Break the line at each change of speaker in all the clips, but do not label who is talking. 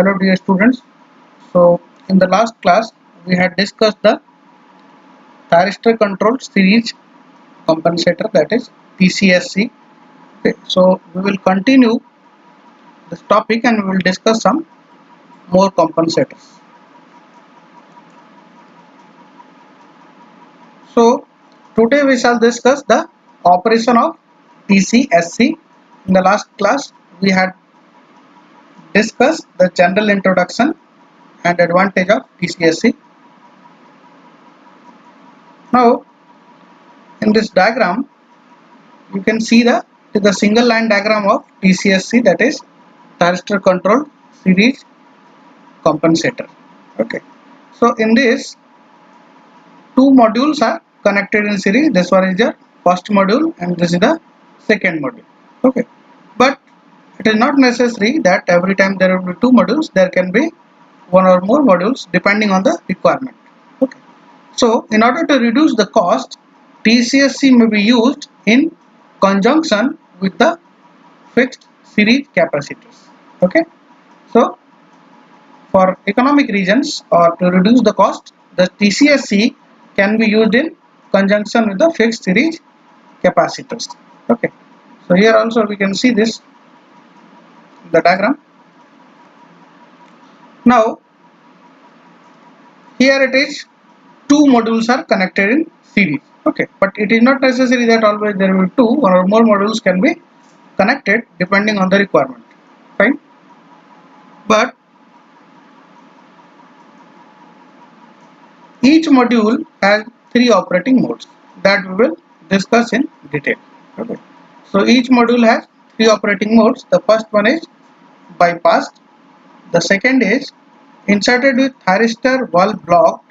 Hello dear students. So in the last class we had discussed the thyristor controlled series compensator, that is TCSC. Okay, so we will continue this topic and we will discuss some more compensators. So today we shall discuss the operation of TCSC. In the last class we had discussed the general introduction and advantage of TCSC. Now in this diagram you can see the single line diagram of TCSC, that is thyristor controlled series compensator. Okay, so in this two modules are connected in series. This one is the first module and this is the second module. Okay, but it is not necessary that every time there will be two modules. There can be one or more modules depending on the requirement. Okay, so in order to reduce the cost, TCSC may be used in conjunction with the fixed series capacitors. Okay, so for economic reasons or to reduce the cost, the TCSC can be used in conjunction with the fixed series capacitors. Okay, so here also we can see this in the diagram. Now here it is, two modules are connected in series. Okay, but it is not necessary that always there will be two. One or more modules can be connected depending on the requirement. Fine, but each module has three operating modes that we will discuss in detail. Okay, so each module has three operating modes. The first one is bypassed, the second is inserted with thyristor valve block,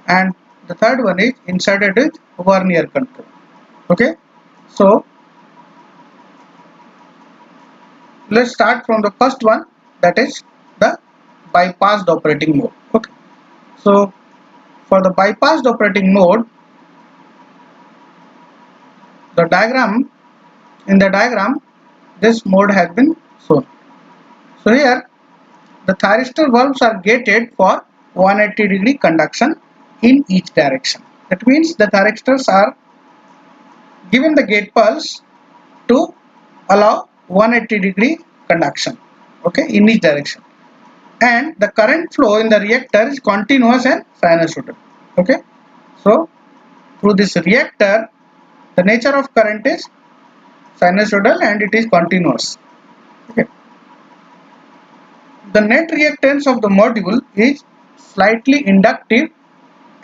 and the third one is inserted with vernier control. Okay, so let's start from the first one, that is the bypassed operating mode. Okay, so for the bypassed operating mode, the diagram in the diagram this mode has been shown. So here the thyristor valves are gated for 180-degree conduction in each direction. That means the thyristors are given the gate pulse to allow 180-degree conduction, okay, in each direction, and the current flow in the reactor is continuous and sinusoidal. Okay, so through this reactor the nature of current is sinusoidal and it is continuous. Okay, the net reactance of the module is slightly inductive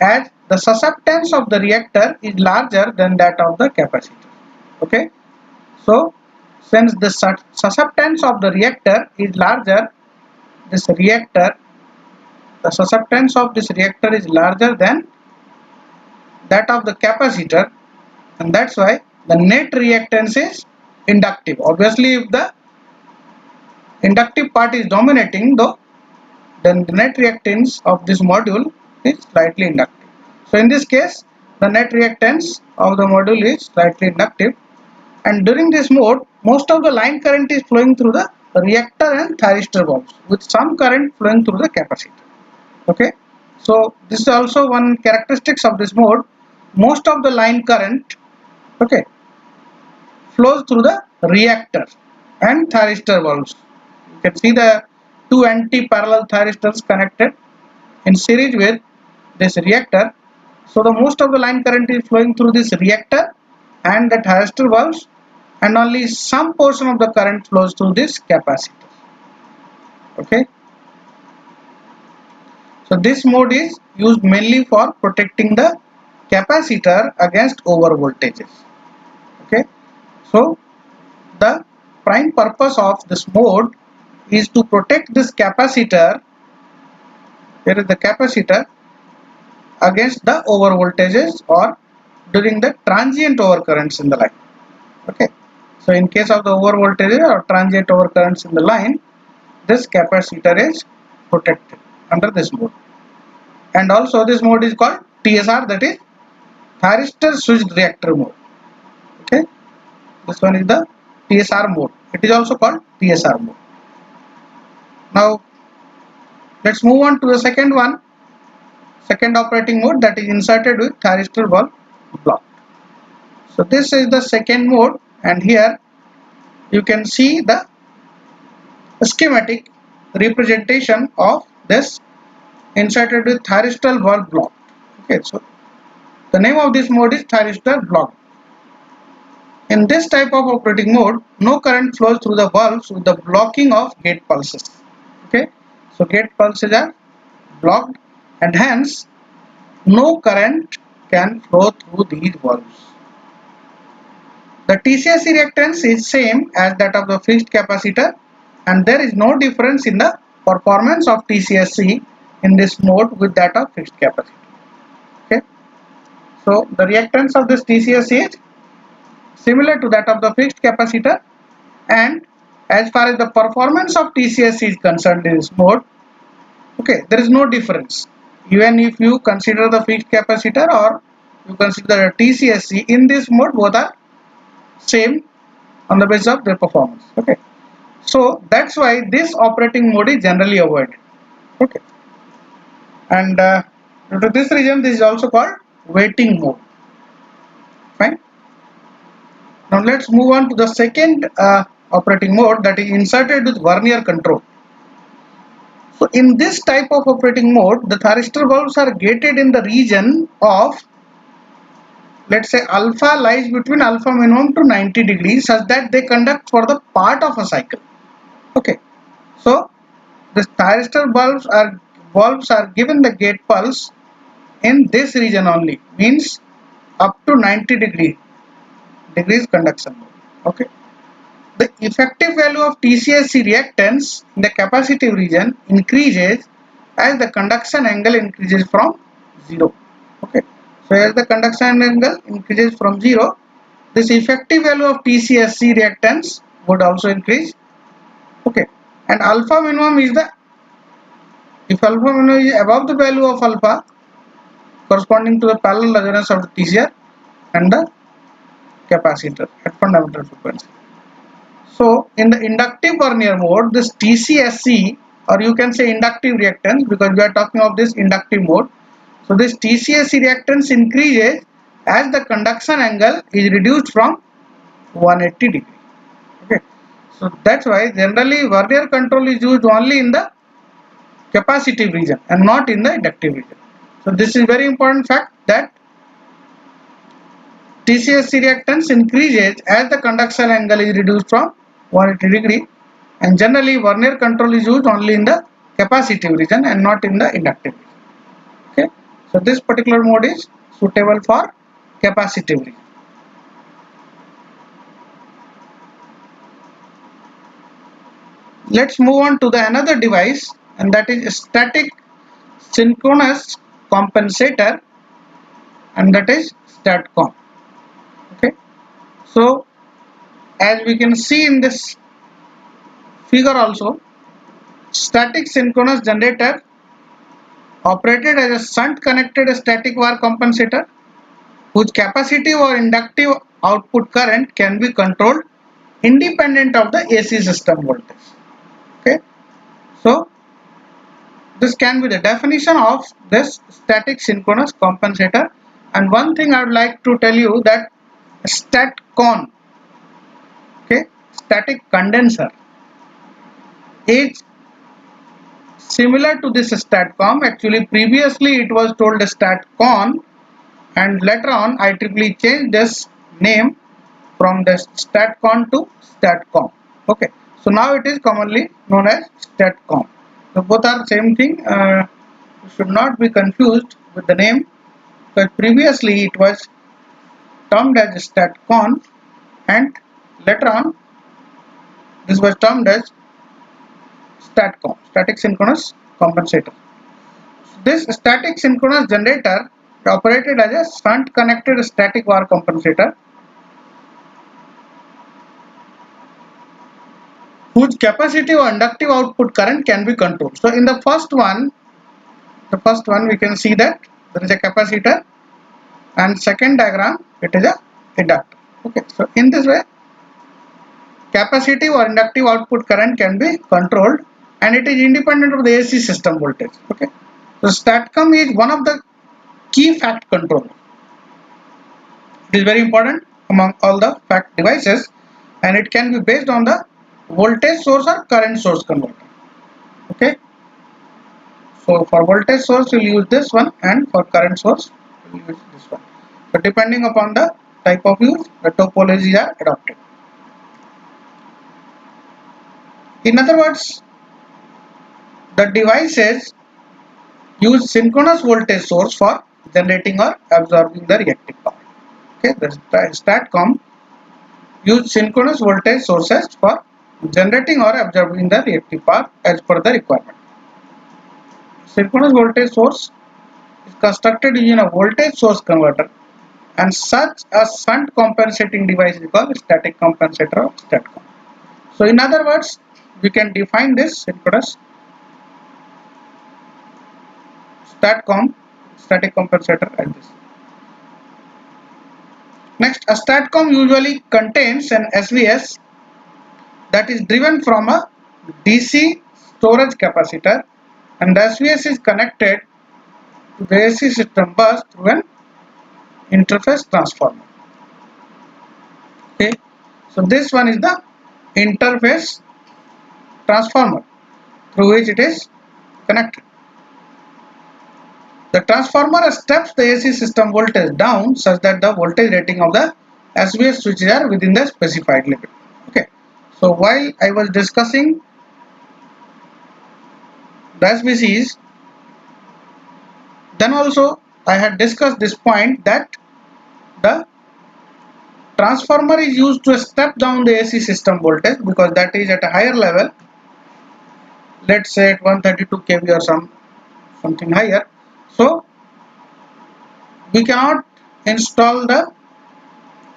as the susceptance of the reactor is larger than that of the capacitor. Okay, so since the susceptance of the reactor is larger, the susceptance of this reactor is larger than that of the capacitor, and that's why the net reactance is inductive. Obviously if the inductive part is dominating though, then the net reactance of this module is slightly inductive. So in this case the net reactance of the module is slightly inductive, and during this mode most of the line current is flowing through the reactor and thyristor valves with some current flowing through the capacitor. Okay, so this is also one characteristics of this mode. Most of the line current, okay, flows through the reactor and thyristor valves. You can see the two anti-parallel thyristors connected in series with this reactor. So the most of the line current is flowing through this reactor and the thyristor valves, and only some portion of the current flows through this capacitor. Okay, so this mode is used mainly for protecting the capacitor against over voltages. Okay, so the prime purpose of this mode is to protect this capacitor, here is the capacitor, against the over voltages or during the transient overcurrents in the line. Okay, so in case of the over voltages or transient overcurrents in the line, this capacitor is protected under this mode. And also this mode is called TSR, that is thyristor switched reactor mode. Okay, this one is the TSR mode. It is also called TSR mode. Now Let's move on to the second one, second operating mode, that is inserted with thyristor valve blocked. So this is the second mode, and here you can see the schematic representation of this inserted with thyristor valve blocked. Okay, so the name of this mode is thyristor blocked. In this type of operating mode, no current flows through the valves with the blocking of gate pulses. Okay, so gate pulses are blocked, and hence no current can flow through these valves. The TCSC reactance is same as that of the fixed capacitor, and there is no difference in the performance of TCSC in this mode with that of fixed capacitor. Okay, so the reactance of this TCSC is similar to that of the fixed capacitor, and as far as the performance of TCSC is concerned in this mode, okay, there is no difference. Even if you consider the fixed capacitor or you consider TCSC, in this mode both are same on the basis of their performance. Okay, so that's why this operating mode is generally avoided. Okay, and due to this reason, this is also called waiting mode. Fine. Now let's move on to the second operating mode, that is inserted with vernier control. So in this type of operating mode, the thyristor valves are gated in the region of, let's say, alpha lies between alpha minimum to 90 degrees, such that they conduct for the part of a cycle. Okay, so the thyristor valves are given the gate pulse in this region only, means up to 90 degrees conduction. Okay, the effective value of TCSC reactance in the capacitive region increases as the conduction angle increases from 0. Okay, so as the conduction angle increases from 0, this effective value of TCSC reactance would also increase. Okay, and alpha minimum is the, if alpha minimum is above the value of alpha corresponding to the parallel resonance of the TCR and the capacitor at fundamental frequency. So in the inductive vernier mode, this TCSC, or you can say inductive reactance, because we are talking of this inductive mode. So this TCSC reactance increases as the conduction angle is reduced from 180 degree. Okay, so that's why generally vernier control is used only in the capacitive region and not in the inductive region. So this is very important fact, that TCSC reactance increases as the conduction angle is reduced from 180 degree, and generally vernier control is used only in the capacitive region and not in the inductive region. Okay, so this particular mode is suitable for capacitive region. Let's move on to the another device, and that is static synchronous compensator, and that is STATCOM. Okay, so as we can see in this figure also, static synchronous generator operated as a shunt connected static wire compensator whose capacitive or inductive output current can be controlled independent of the AC system voltage. Okay, so this can be the definition of this static synchronous compensator. And one thing I would like to tell you, that STATCON, okay, static condenser, is similar to this STATCOM. Actually previously it was told STATCON, and later on IEEE changed this name from the STATCON to STATCOM. Okay, so now it is commonly known as STATCOM. So both are same thing. You should not be confused with the name, because previously it was termed as STATCON, and later on this was termed as STATCOM, static synchronous compensator. This static synchronous generator operated as a shunt connected static wire compensator whose capacitive or inductive output current can be controlled. So in the first one we can see that there is a capacitor, and second diagram it is a inductor. Okay, so in this way capacitive or inductive output current can be controlled and it is independent of the AC system voltage. Okay, so STATCOM is one of the key fact controller. It is very important among all the fact devices, and it can be based on the voltage source or current source converter. Okay, so for voltage source we'll use this one, and for current source we'll use this one. So depending upon the type of use, the topologies are adopted. In other words, the devices use synchronous voltage source for generating or absorbing the reactive power. Okay, the STATCOM use synchronous voltage sources for generating or absorbing the reactive power as per the requirement. Synchronous voltage source is constructed using a voltage source converter, and such a shunt compensating device is called static compensator or STATCOM. So in other words, we can define this synchronous STATCOM, static compensator, as this. Next, a STATCOM usually contains an SVS that is driven from a DC storage capacitor, and the SVS is connected to the AC system bus through an interface transformer. Okay, so this one is the interface transformer through which it is connected. The transformer steps the AC system voltage down such that the voltage rating of the SVS switches are within the specified limit. Okay, so while I was discussing the SVCs, then also I had discussed this point that the transformer is used to step down the AC system voltage because that is at a higher level, let's say at 132 kV or something higher. So we cannot install the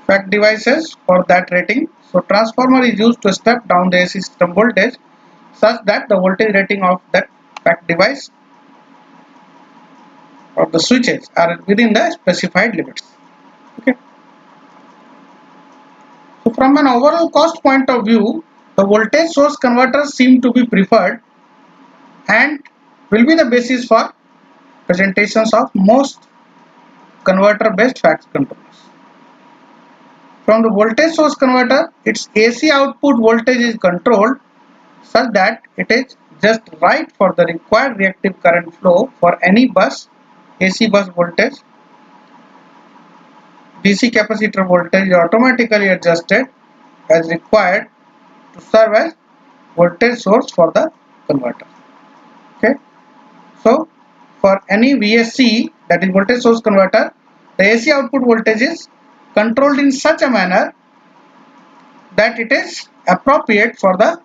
fact devices for that rating. So transformer is used to step down the AC system voltage such that the voltage rating of that fact device or the switches are within the specified limits. Okay. So from an overall cost point of view, the voltage source converters seem to be preferred and will be the basis for presentations of most converter based fact controllers. From the voltage source converter, its AC output voltage is controlled such that it is just right for the required reactive current flow for any bus, AC bus voltage. DC capacitor voltage is automatically adjusted as required to serve as voltage source for the converter. Okay, so for any VSC, that is voltage source converter, the AC output voltage is controlled in such a manner that it is appropriate for the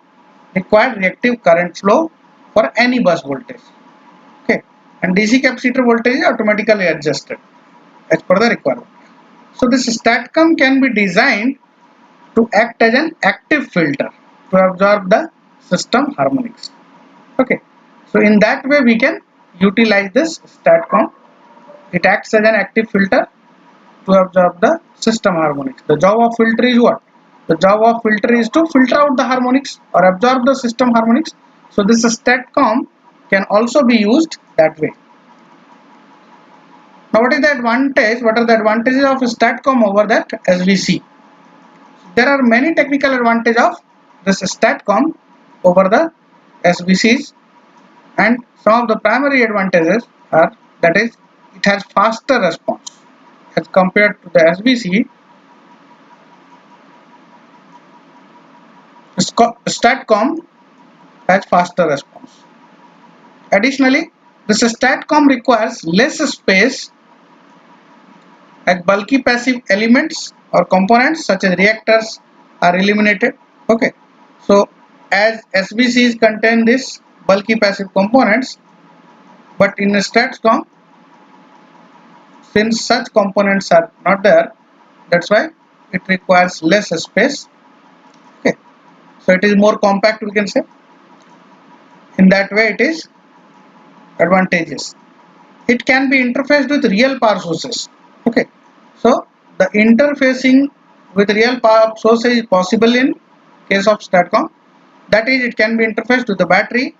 required reactive current flow for any bus voltage. Okay, and DC capacitor voltage is automatically adjusted as per the requirement. So this STATCOM can be designed to act as an active filter to absorb the system harmonics. Okay, so in that way we can utilize this STATCOM. It acts as an active filter to absorb the system harmonics. The job of filter is what? The job of filter is to filter out the harmonics or absorb the system harmonics. So this STATCOM can also be used that way. Now what is the advantage? What are the advantages of STATCOM over that SVC? There are many technical advantages of this STATCOM over the SVCs, and some of the primary advantages are that is it has faster response as compared to the SVC. STATCOM has faster response. Additionally, this STATCOM requires less space as bulky passive elements or components such as reactors are eliminated. Okay, so as SVCs contain this bulky passive components, but in STATCOM, since such components are not there, that's why it requires less space. Okay, so it is more compact, we can say. In that way it is advantageous. It can be interfaced with real power sources. Okay, so the interfacing with real power sources is possible in case of STATCOM. That is, it can be interfaced with the battery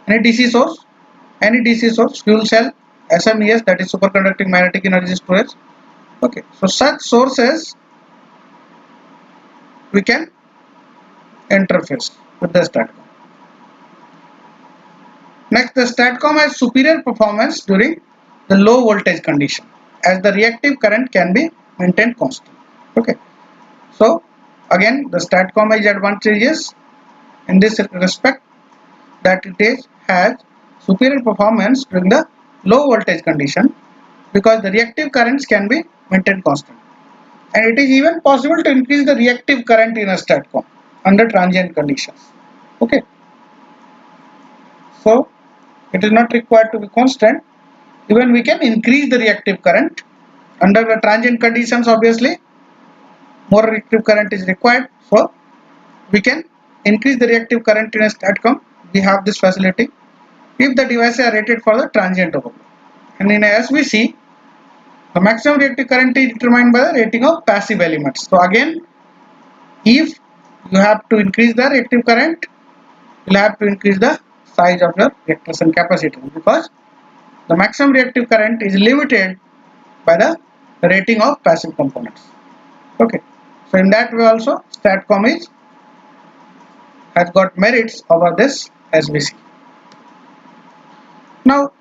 any DC source, fuel cell, SMES, that is superconducting magnetic energy storage. Okay, so such sources we can interface with the STATCOM. Next, the STATCOM has superior performance during the low voltage condition, as the reactive current can be maintained constant. Okay, so again the STATCOM has advantages in this respect, that has superior performance during the low voltage condition because the reactive currents can be maintained constant, and it is even possible to increase the reactive current in a STATCOM under transient conditions. Okay, so it is not required to be constant, even we can increase the reactive current under the transient conditions. Obviously more reactive current is required, so we can increase the reactive current in a STATCOM. We have this facility if the devices are rated for the transient overload. And in a SVC, the maximum reactive current is determined by the rating of passive elements. So again, if you have to increase the reactive current, you will have to increase the size of your reactors and capacitors, because the maximum reactive current is limited by the rating of passive components. Okay, so in that way also STATCOM has got merits over this SVC. Now,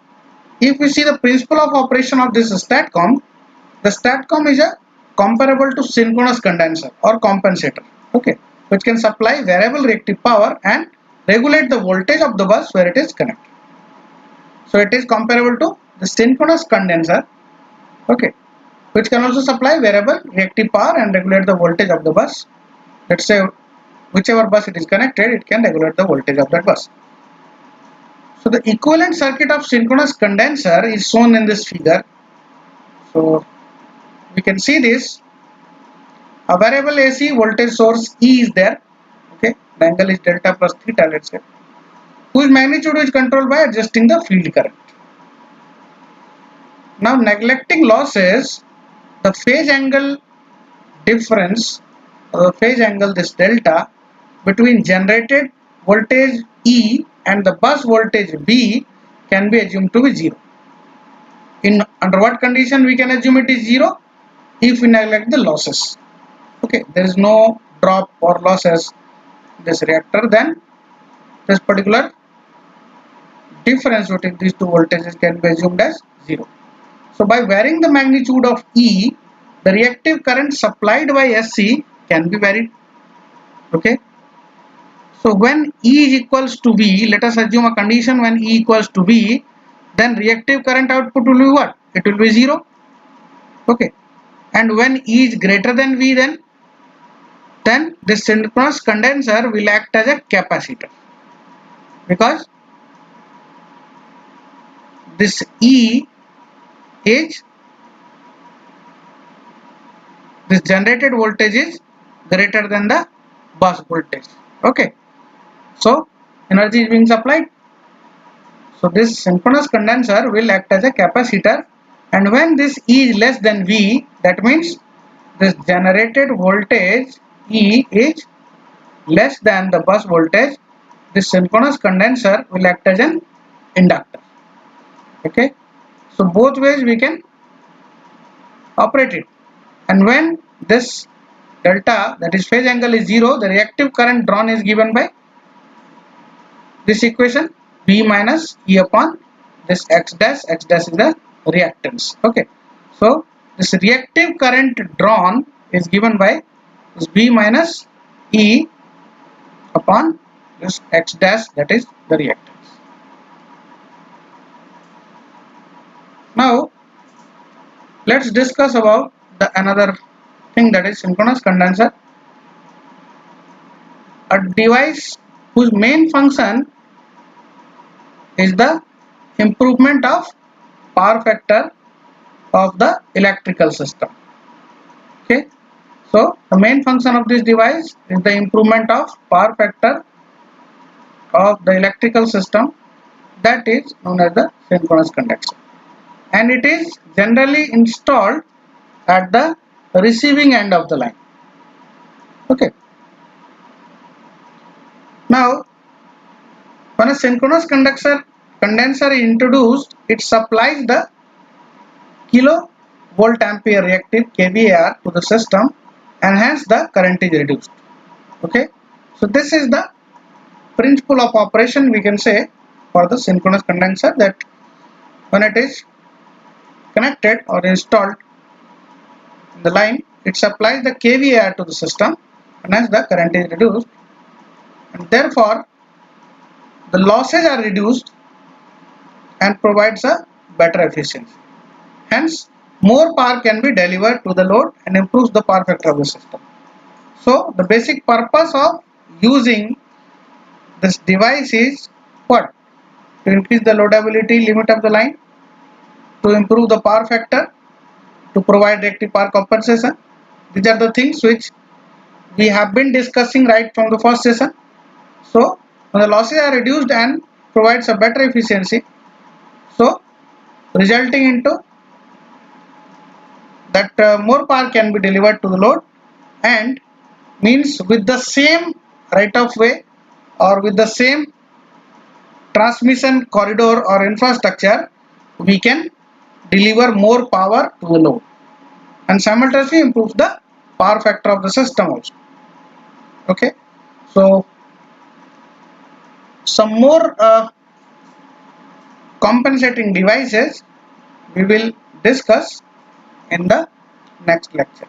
if we see the principle of operation of this STATCOM, the STATCOM is a comparable to synchronous condenser or compensator, okay, which can supply variable reactive power and regulate the voltage of the bus where it is connected. So it is comparable to the synchronous condenser, okay, which can also supply variable reactive power and regulate the voltage of the bus. Let's say whichever bus it is connected, it can regulate the voltage of that bus. So the equivalent circuit of synchronous condenser is shown in this figure. So we can see this. A variable AC voltage source E is there. Okay, the angle is delta plus theta, let's say, whose magnitude is controlled by adjusting the field current. Now, neglecting losses, the phase angle difference, phase angle, this delta, between generated voltage E and the bus voltage B can be assumed to be 0. Under what condition we can assume it is 0? If we neglect the losses. Okay, there is no drop or losses in this reactor, then this particular difference between these two voltages can be assumed as 0. So by varying the magnitude of E, the reactive current supplied by SC can be varied. Okay, so when E is equals to V, let us assume a condition when E equals to V, then reactive current output will be what? It will be 0. Okay, and when E is greater than V, then this synchronous condenser will act as a capacitor, because this E is, this generated voltage is greater than the bus voltage. Okay, so energy is being supplied. So this synchronous condenser will act as a capacitor, and when this E is less than V, that means this generated voltage E is less than the bus voltage, this synchronous condenser will act as an inductor. Okay, so both ways we can operate it, and when this delta, that is phase angle, is 0, the reactive current drawn is given by this equation, V minus E upon this X dash is the reactance. Okay, so this reactive current drawn is given by this V minus E upon this X dash, that is the reactance. Now let's discuss about the another thing, that is synchronous condenser, a device whose main function is the improvement of power factor of the electrical system. Okay, so the main function of this device is the improvement of power factor of the electrical system, that is known as the synchronous condenser, and it is generally installed at the receiving end of the line. Okay, now When a synchronous condenser is introduced, it supplies the kilovolt ampere reactive kVAr to the system, and hence the current is reduced. Okay, so this is the principle of operation, we can say, for the synchronous condenser, that when it is connected or installed in the line, it supplies the kVAr to the system, and hence the current is reduced, and therefore the losses are reduced and provides a better efficiency. Hence, more power can be delivered to the load and improves the power factor of the system. So, the basic purpose of using this device is what? To increase the loadability limit of the line, to improve the power factor, to provide reactive power compensation. These are the things which we have been discussing right from the first session. So, when the losses are reduced and provides a better efficiency, so resulting into that more power can be delivered to the load, and means with the same right of way or with the same transmission corridor or infrastructure, we can deliver more power to the load and simultaneously improve the power factor of the system also. Okay, so some more compensating devices we will discuss in the next lecture.